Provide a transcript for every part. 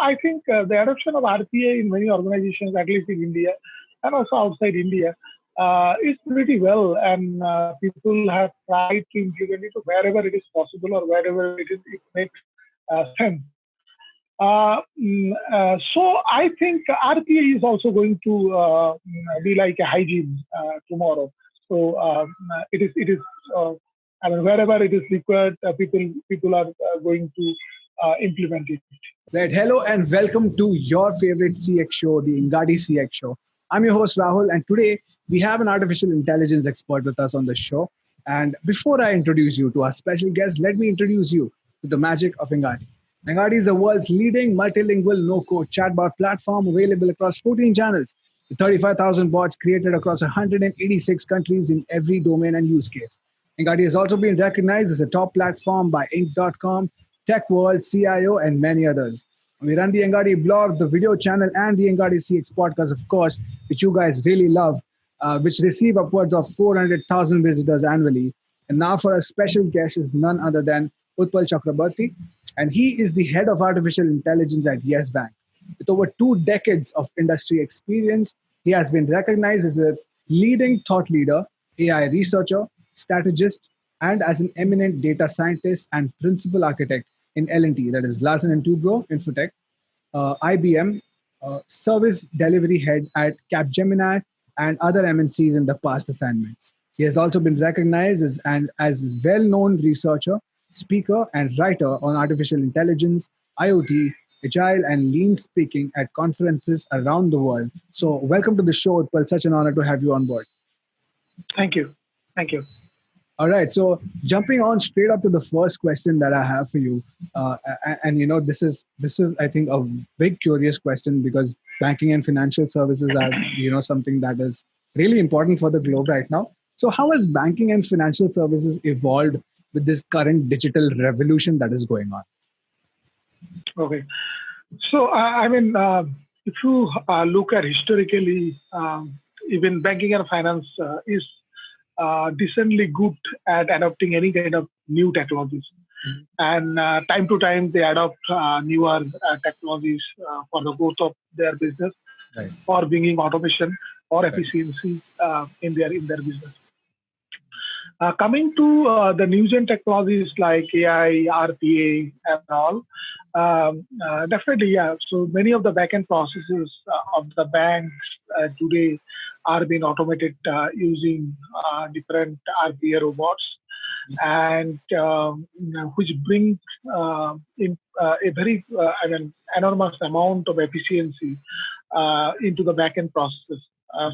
I think the adoption of RPA in many organizations, at least in India and also outside India, is pretty well, and people have tried to implement it wherever it is possible or wherever it makes sense. So I think RPA is also going to be like a hygiene tomorrow. So it is. I mean, wherever it is required, people are going to implement it. Right. Hello and welcome to your favorite CX show, the Ingadi CX show. I'm your host Rahul, and today we have an artificial intelligence expert with us on the show. And before I introduce you to our special guest, let me introduce you to the magic of Ingadi. Ingadi is the world's leading multilingual no-code chatbot platform available across 14 channels, with 35,000 bots created across 186 countries in every domain and use case. Ingadi has also been recognized as a top platform by Inc.com, Tech World, CIO, and many others. We run the Ingadi blog, the video channel, and the Ingadi CX podcast, of course, which you guys really love, which receive upwards of 400,000 visitors annually. And now for a special guest is none other than Utpal Chakrabarti, and he is the head of artificial intelligence at Yes Bank. With over 2 decades of industry experience, he has been recognized as a leading thought leader, AI researcher, strategist, and as an eminent data scientist and principal architect in L&T, that is Larsen & Toubro Infotech, IBM, service delivery head at Capgemini, and other MNCs in the past assignments. He has also been recognized as well-known researcher, speaker, and writer on artificial intelligence, IoT, agile, and lean speaking at conferences around the world. So welcome to the show, Utpal. Such an honor to have you on board. Thank you. Thank you. All right. So jumping on straight up to the first question that I have for you, and you know, this is I think a big curious question because banking and financial services are something that is really important for the globe right now. So how has banking and financial services evolved with this current digital revolution that is going on? Okay. So I mean, if you look at historically, even banking and finance is decently good at adopting any kind of new technologies. And time to time, they adopt newer technologies for the growth of their business, Right. or bringing automation or efficiency in their business. Coming to the new gen technologies like AI, RPA, and all, definitely, yeah. So many of the backend processes of the banks today are being automated using different RPA robots, and which brings in a very enormous amount of efficiency into the backend processes.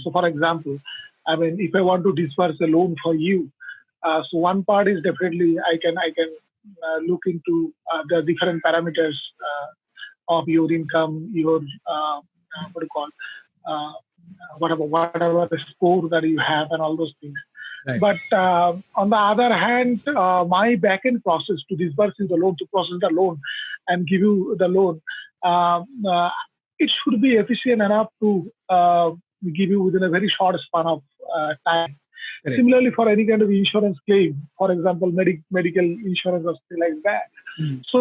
So, for example, I mean, if I want to disperse a loan for you, so one part is definitely I can look into the different parameters of your income, your what do you call whatever the score that you have, and all those things. Right. But on the other hand, my backend process to disburse the loan, to process the loan, and give you the loan, it should be efficient enough to give you within a very short span of time. Correct. Similarly, for any kind of insurance claim, for example, medical insurance or something like that. So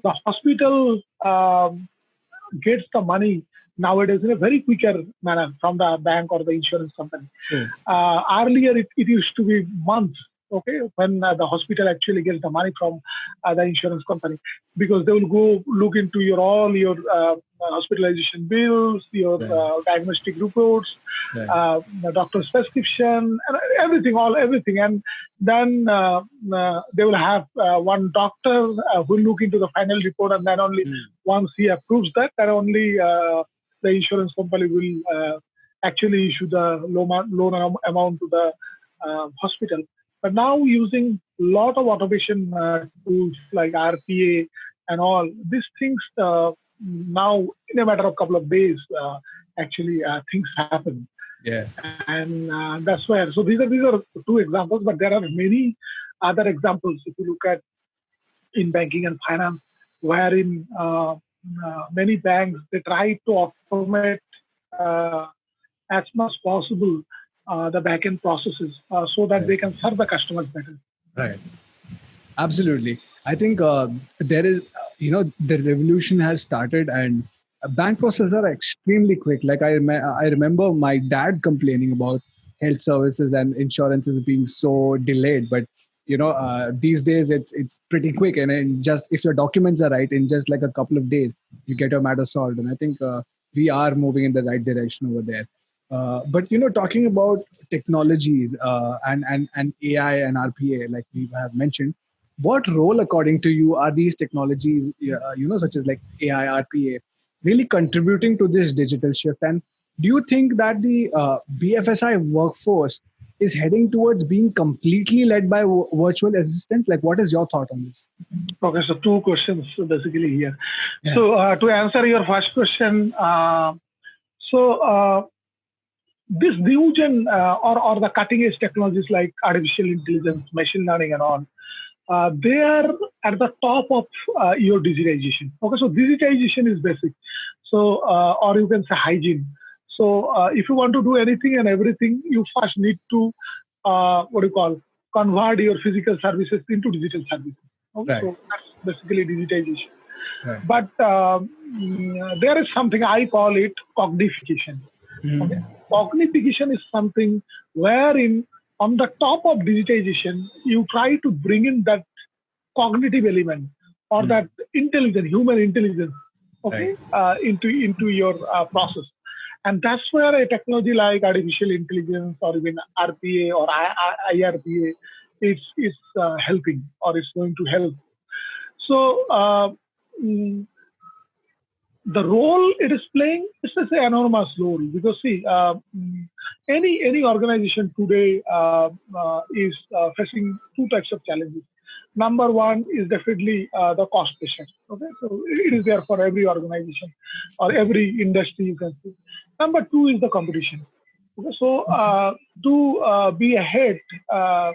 the hospital gets the money nowadays in a very quicker manner from the bank or the insurance company. Sure. Earlier, it used to be months, okay, when the hospital actually gets the money from the insurance company, because they will go look into all your hospitalization bills, your diagnostic reports, the doctor's prescription, and everything. And then they will have one doctor who will look into the final report, and then only once he approves that, then only the insurance company will actually issue the loan amount to the hospital. But now, using a lot of automation tools like RPA and all, these things now, in a matter of a couple of days, actually things happen. Yeah. And that's where. So these are 2 examples, but there are many other examples. If you look at in banking and finance, wherein many banks, they try to automate as much as possible the backend processes so that they can serve the customers better. Right. Absolutely. I think there is, the revolution has started, and bank processes are extremely quick. Like I remember my dad complaining about health services and insurances being so delayed, but these days it's pretty quick, and in just if your documents are right, in just like a couple of days, you get your matter solved. And I think we are moving in the right direction over there. But talking about technologies and AI and RPA, like we have mentioned, what role, according to you, are these technologies, such as like AI, RPA, really contributing to this digital shift? And do you think that the BFSI workforce is heading towards being completely led by virtual assistants? Like, what is your thought on this? Okay, so two questions basically here. Yeah. So to answer your first question, so this new gen or the cutting edge technologies like artificial intelligence, machine learning, and all, they are at the top of your digitization. Okay, so digitization is basic. So, or you can say hygiene. So, if you want to do anything and everything, you first need to what do you call, convert your physical services into digital services. Okay, Right. so that's basically digitization. Right. But there is something I call it cognification. Okay, Mhm. cognification is something wherein on the top of digitization, you try to bring in that cognitive element or Mhm. that intelligence, human intelligence, Right. okay, into your process. And that's where a technology like artificial intelligence or even RPA or IRPA is helping or is going to help. So mm, the role it is playing is an enormous role because see, any organization today is facing two types of challenges. Number one is definitely the cost pressure. Okay, so it is there for every organization or every industry you can see. Number two is the competition. Okay, so to be ahead uh,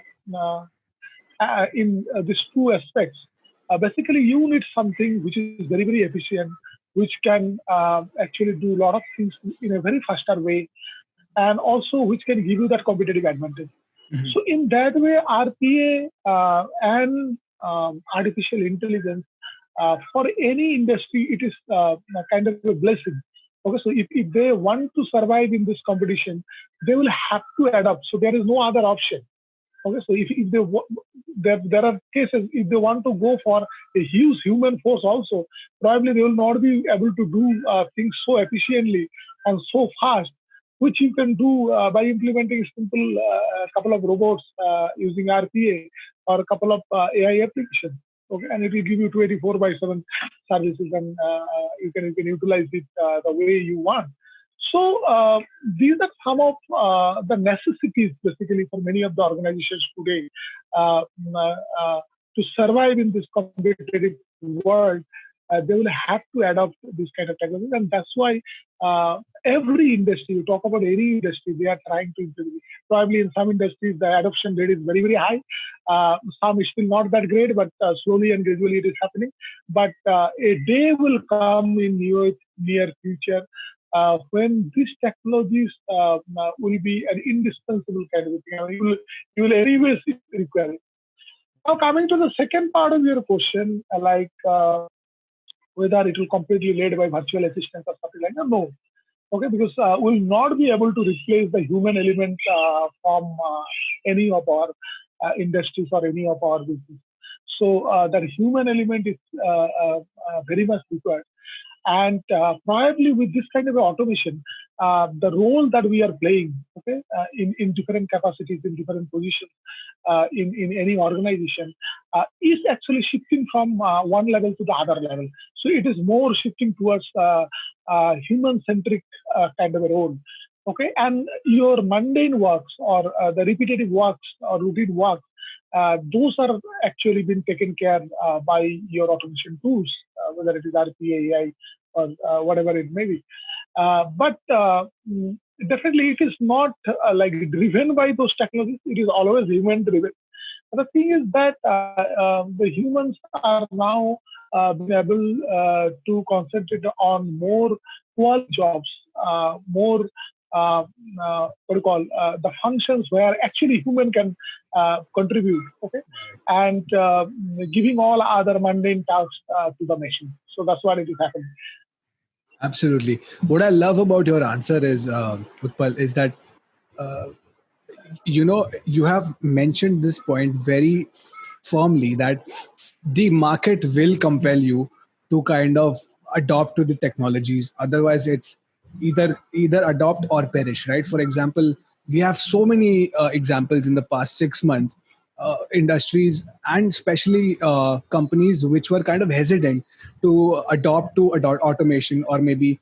in these two aspects. Basically, you need something which is very, very efficient, which can actually do a lot of things in a very faster way, and also which can give you that competitive advantage. Mhm. So, in that way, RPA and artificial intelligence for any industry, it is kind of a blessing. Okay, so if they want to survive in this competition, they will have to adapt. So there is no other option. Okay, so if there are cases if they want to go for a huge human force also, probably they will not be able to do things so efficiently and so fast, which you can do by implementing simple couple of robots using RPA or a couple of AI applications. Okay, and it will give you 24 by 7 services, and you can utilize it the way you want. So these are some of the necessities basically for many of the organizations today uh, to survive in this competitive world. They will have to adopt this kind of technology, and that's why every industry, you talk about any industry, they are trying to implement. Probably in some industries, the adoption rate is very, very high. Some is still not that great, but slowly and gradually it is happening. But a day will come in near future when these technologies will be an indispensable kind of thing. I mean, you will anyways require it. Now, coming to the second part of your question, whether it will completely led by virtual assistants or something like that, no. Okay, because we'll not be able to replace the human element from any of our industries or any of our business. So that human element is very much required. And probably with this kind of automation, the role that we are playing, okay, in different capacities, in different positions, in any organization, is actually shifting from one level to the other level. So it is more shifting towards human-centric kind of a role. Okay, and your mundane works or the repetitive works or routine works, those are actually been taken care by your automation tools, whether it is RPA, AI, or whatever it may be. But definitely, it is not like driven by those technologies. It is always human driven. The thing is that the humans are now being able to concentrate on more quality jobs, more what do you call the functions where actually human can contribute, okay, and giving all other mundane tasks to the machine. So that's what it is happening. Absolutely. What I love about your answer is, Utpal, is that uh, you have mentioned this point very firmly that the market will compel you to kind of adopt to the technologies. Otherwise, it's either adopt or perish, right? For example, we have so many examples in the past 6 months, industries and especially companies which were kind of hesitant to adopt automation, or maybe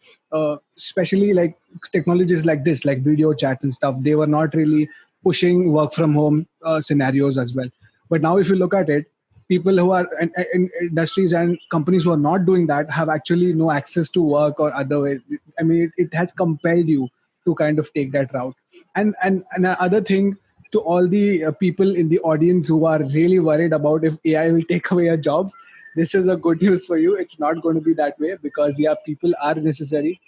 especially like technologies like this, like video chats and stuff. They were not really pushing work from home scenarios as well. But now if you look at it, people who are in industries and companies who are not doing that have actually no access to work or other ways. I mean, it has compelled you to kind of take that route. And another thing, to all the people in the audience who are really worried about if AI will take away your jobs, this is a good news for you. It's not going to be that way, because yeah, people are necessary.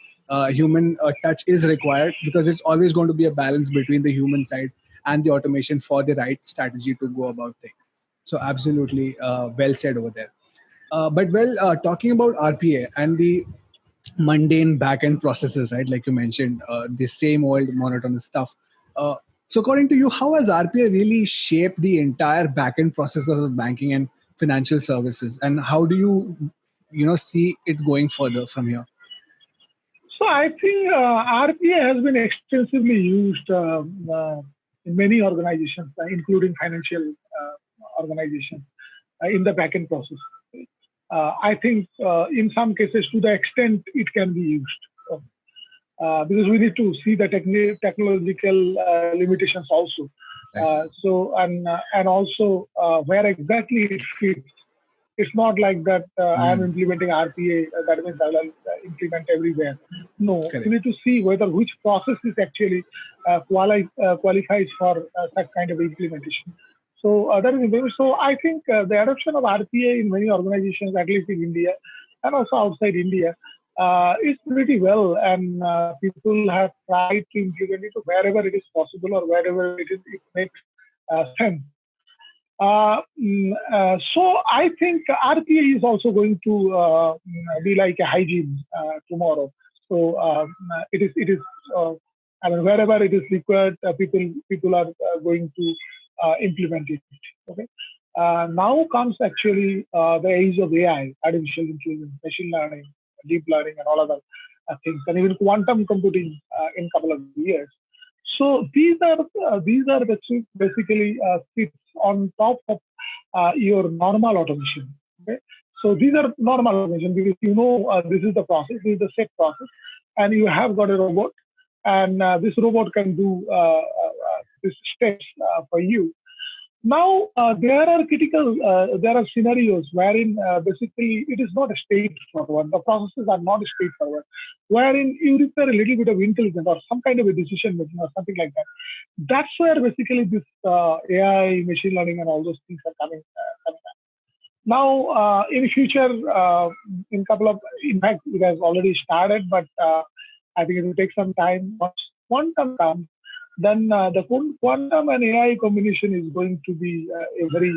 Human touch is required, because it's always going to be a balance between the human side and the automation for the right strategy to go about things. So absolutely well said over there. Talking about RPA and the mundane back-end processes, right? Like you mentioned, the same old monotonous stuff. Uh, so according to you, how has RPA really shaped the entire back-end process of banking and financial services? And how do you see it going further from here? So I think RPA has been extensively used in many organizations, including financial organizations, in the backend process. I think in some cases, to the extent it can be used, because we need to see the technological limitations also. And also where exactly it fits. It's not like that I am implementing RPA, that means I will implement everywhere. No, Correct. you need to see whether which process is actually qualifies for such kind of implementation. So that is important. So I think the adoption of RPA in many organizations, at least in India and also outside India, is pretty well, and people have tried to implement it wherever it is possible or wherever it makes sense. So I think RPA is also going to be like a hygiene tomorrow. So it is. I mean, wherever it is required, people are going to implement it. Okay. Now comes actually the age of AI, artificial intelligence, machine learning, deep learning, and all other things, and even quantum computing in a couple of years. So these are basically sits on top of your normal automation. Okay, so these are normal automation because this is the process, this is the set process, and you have got a robot, and this robot can do these steps for you. Now, there are scenarios wherein basically it is not a straightforward. The processes are not straightforward, wherein you require a little bit of intelligence or some kind of a decision making or something like that. That's where basically this AI, machine learning, and all those things are coming up. Now, in future, in couple of, in fact, it has already started, but I think it will take some time. Once quantum comes, then the quantum and AI combination is going to be a very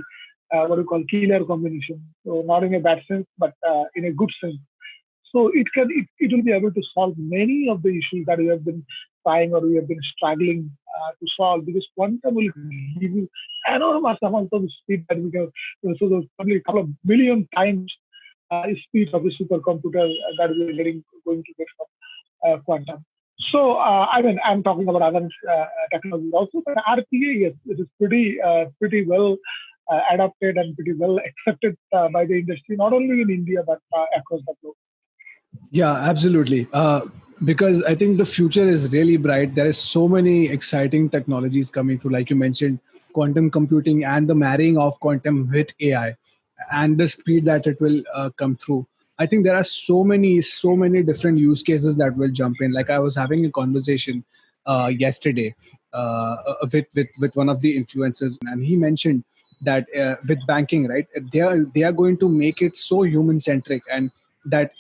what do you call killer combination. So not in a bad sense, but in a good sense. So it will be able to solve many of the issues that we have been trying or we have been struggling to solve, because quantum will give you enormous amount of speed that we can. So there's probably a couple of million times speed of a supercomputer that we are going to get from quantum. So, I mean, I'm talking about other technologies also, but RPA, yes, it is pretty well adopted and pretty well accepted by the industry, not only in India, but across the globe. Yeah, absolutely. Because I think the future is really bright. There is so many exciting technologies coming through, like you mentioned, quantum computing and the marrying of quantum with AI, and the speed that it will come through. I think there are so many different use cases that will jump in. Like I was having a conversation yesterday with one of the influencers, and he mentioned that with banking, right, they are going to make it so human centric, and that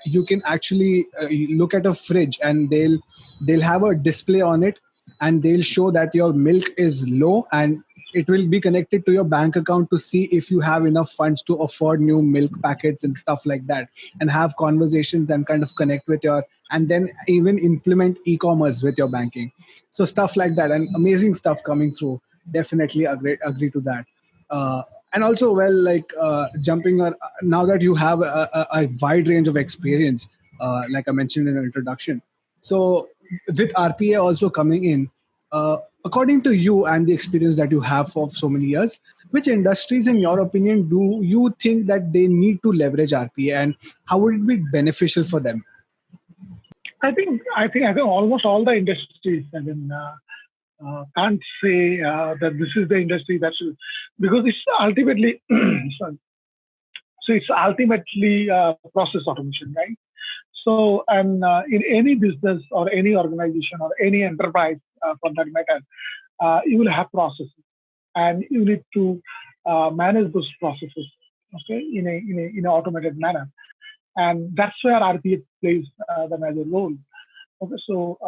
you can actually look at a fridge, and they'll have a display on it, and they'll show that your milk is low, and it will be connected to your bank account to see if you have enough funds to afford new milk packets and stuff like that, and have conversations and kind of connect with your, and then even implement e-commerce with your banking. So stuff like that, and amazing stuff coming through. Definitely agree to that. uh, and also, well, like jumping on, now that you have a wide range of experience, like I mentioned in the introduction, so with RPA also coming in, uh, according to you and the experience that you have for so many years, which industries in your opinion do you think that they need to leverage RPA, and how would it be beneficial for them? I think almost all the industries. Can't say that this is the industry that should, because it's ultimately sorry. So it's ultimately process automation, right? So, and in any business or any organization or any enterprise, for that matter, you will have processes, and you need to manage those processes, okay, in an automated manner, and that's where RPA plays the major role. Okay, so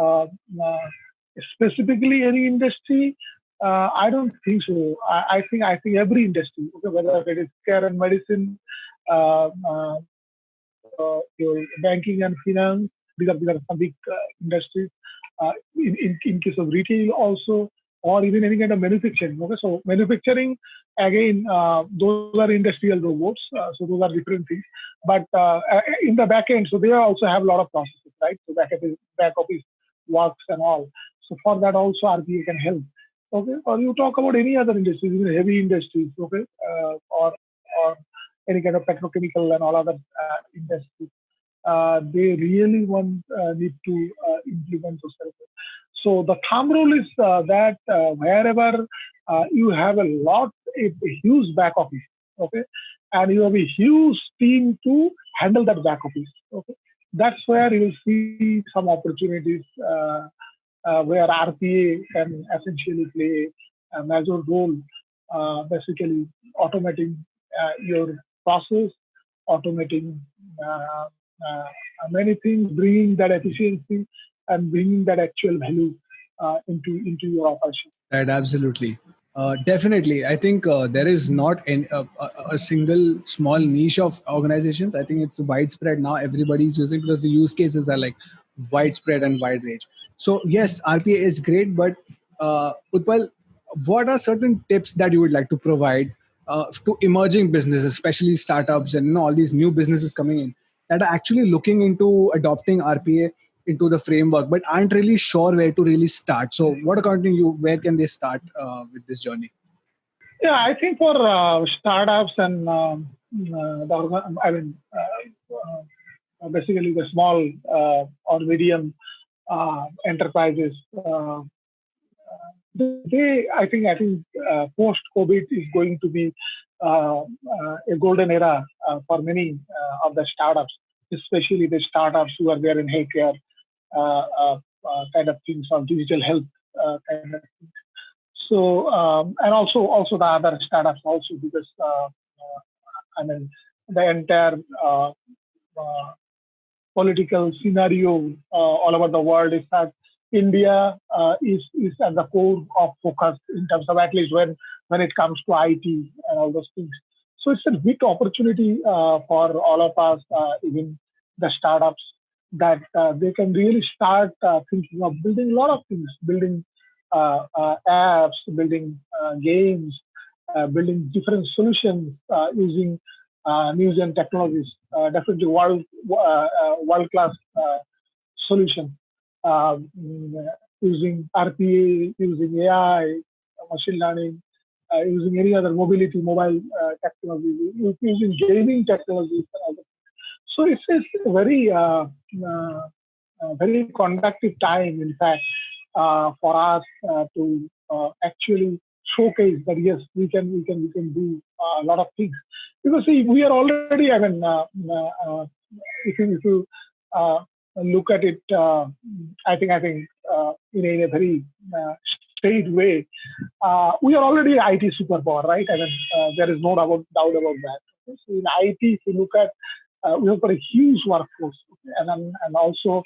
specifically any industry, I don't think so. I think every industry, okay, whether it is care and medicine, uh, your banking and finance. These are some big industries. In case of retail also, or even any kind of manufacturing. Okay, so manufacturing again, those are industrial robots. So those are different things. But in the back end, so they also have a lot of processes, right? So back office works and all. So for that also RPA can help. Okay, or you talk about any other industries, even heavy industries. Okay, or any kind of petrochemical and all other industries. They really need to implement those services. So the thumb rule is that wherever you have a huge back office, okay, and you have a huge team to handle that back office, okay, that's where you will see some opportunities where RPA can essentially play a major role, basically automating your process, automating uh, uh, many things, bringing that efficiency and bringing that actual value into your operation. Right, absolutely. Definitely. I think there is not a single small niche of organizations. I think it's widespread now. Everybody's using, because the use cases are like widespread and wide range. So, yes, RPA is great, but Utpal, what are certain tips that you would like to provide to emerging businesses, especially startups and all these new businesses coming in that are actually looking into adopting RPA into the framework, but aren't really sure where to really start? So, what according to you, where can they start with this journey? Yeah, I think for startups and basically the small or medium enterprises, I think post COVID is going to be a golden era for many of the startups, especially the startups who are there in healthcare kind of things, or digital health kind of things. So and also the other startups also, because I mean the entire uh, political scenario all over the world is that India is at the core of focus in terms of, at least when it comes to IT and all those things. So it's a big opportunity for all of us, even the startups, that they can really start thinking of building a lot of things, building apps, building games, building different solutions using news and technologies. Definitely world class solution, using RPA, using AI, machine learning, using any other mobile technology, using gaming technologies. So it's a very conductive time, in fact, for us to actually showcase that yes, we can do a lot of things, because see, we are already. I mean, if you uh, look at it, I think in a very straight way, we are already IT superpower, right? I mean, there is no doubt about that. So in IT, if you look at we have got a huge workforce, okay? And also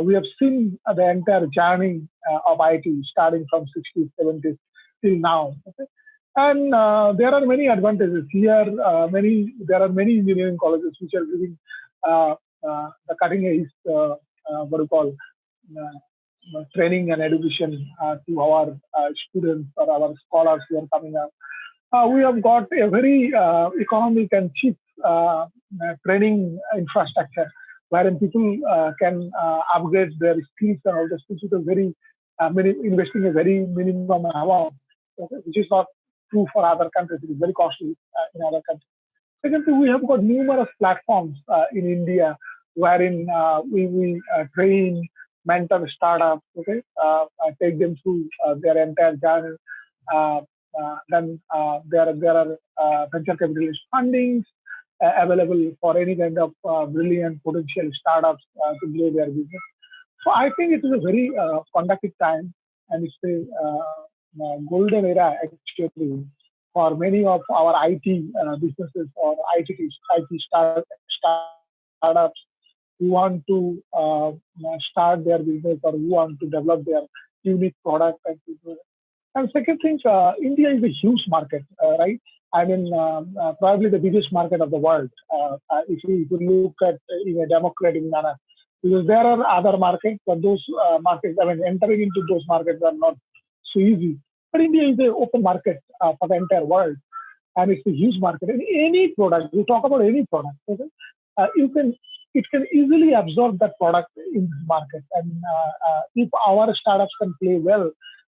we have seen the entire journey of IT starting from 60s, 70s till now. Okay? And there are many advantages here. There are many engineering colleges which are giving the cutting edge, what do you call, training and education to our students or our scholars who are coming up. We have got a very economic and cheap training infrastructure wherein people can upgrade their skills and all this, which is a very investing a very minimum amount, okay, which is not true for other countries. It is very costly in other countries. Secondly, we have got numerous platforms in India wherein we train, mentor startups, okay, take them through their entire journey. Then there are venture capitalist fundings available for any kind of brilliant potential startups to grow their business. So I think it is a very conducive time, and it's a golden era actually for many of our IT businesses or IT startups who want to start their business or who want to develop their unique product and business. And second thing, India is a huge market, right? I mean, probably the biggest market of the world. If you look at in a democratic manner, because there are other markets, but those markets, I mean, entering into those markets are not so easy. But India is an open market for the entire world, and it's a huge market. And any product, we talk about any product, okay? It can easily absorb that product in this market. And if our startups can play well,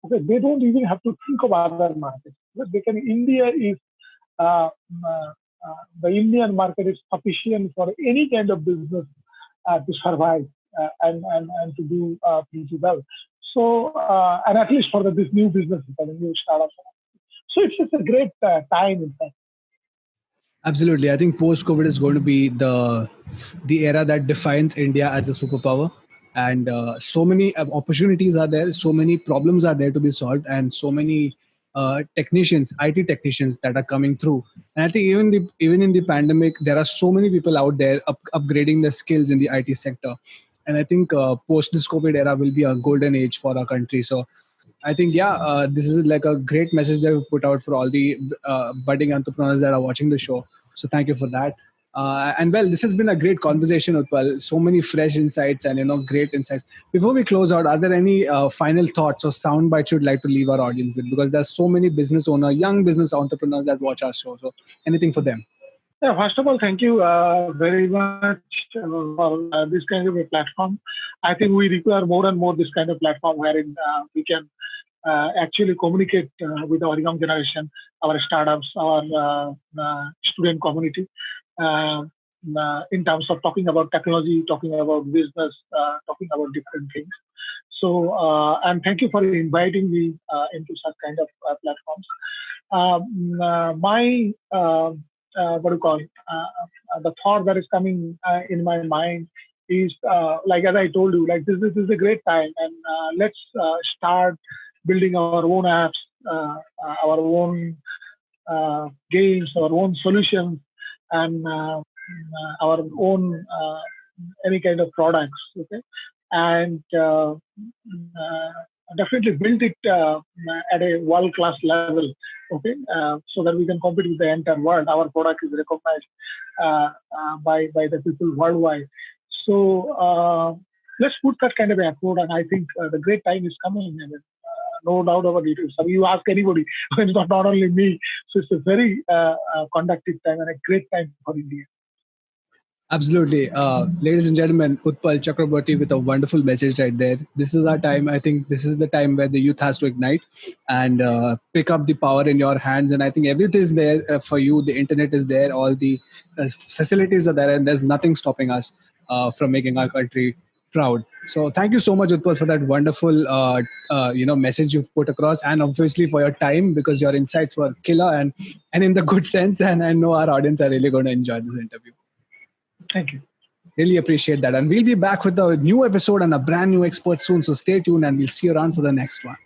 okay, they don't even have to think of other markets. But India is the Indian market is sufficient for any kind of business to survive and to do pretty well. So, and at least for this new businesses and the new startups. So it's just a great time, in fact. Absolutely. I think post-COVID is going to be the era that defines India as a superpower. And so many opportunities are there, so many problems are there to be solved, and so many IT technicians that are coming through. And I think even in the pandemic, there are so many people out there upgrading their skills in the IT sector. And I think post this COVID era will be a golden age for our country. So I think, this is like a great message that we put out for all the budding entrepreneurs that are watching the show. So thank you for that. And well, this has been a great conversation, Utpal. So many fresh insights and great insights. Before we close out, are there any final thoughts or sound bites you'd like to leave our audience with? Because there's so many business owners, young business entrepreneurs that watch our show. So anything for them? Yeah, first of all, thank you very much for this kind of a platform. I think we require more and more this kind of platform wherein we can actually communicate with our young generation, our startups, our student community, in terms of talking about technology, talking about business, talking about different things. So, and thank you for inviting me into such kind of platforms. What do you call the thought that is coming in my mind is like, as I told you, like this is a great time, and let's start building our own apps, our own games, our own solutions, and our own any kind of products. Okay, and definitely build it at a world-class level, okay, so that we can compete with the entire world. Our product is recognized by the people worldwide. So let's put that kind of effort, and I think the great time is coming. And no doubt about it. So you ask anybody, it's not only me. So it's a very conducive time and a great time for India. Absolutely. Ladies and gentlemen, Utpal Chakraborty with a wonderful message right there. This is our time. I think this is the time where the youth has to ignite and pick up the power in your hands. And I think everything is there for you. The internet is there. All the facilities are there. And there's nothing stopping us from making our country proud. So thank you so much, Utpal, for that wonderful message you've put across, and obviously for your time, because your insights were killer and in the good sense. And I know our audience are really going to enjoy this interview. Thank you. Really appreciate that. And we'll be back with a new episode and a brand new expert soon. So stay tuned and we'll see you around for the next one.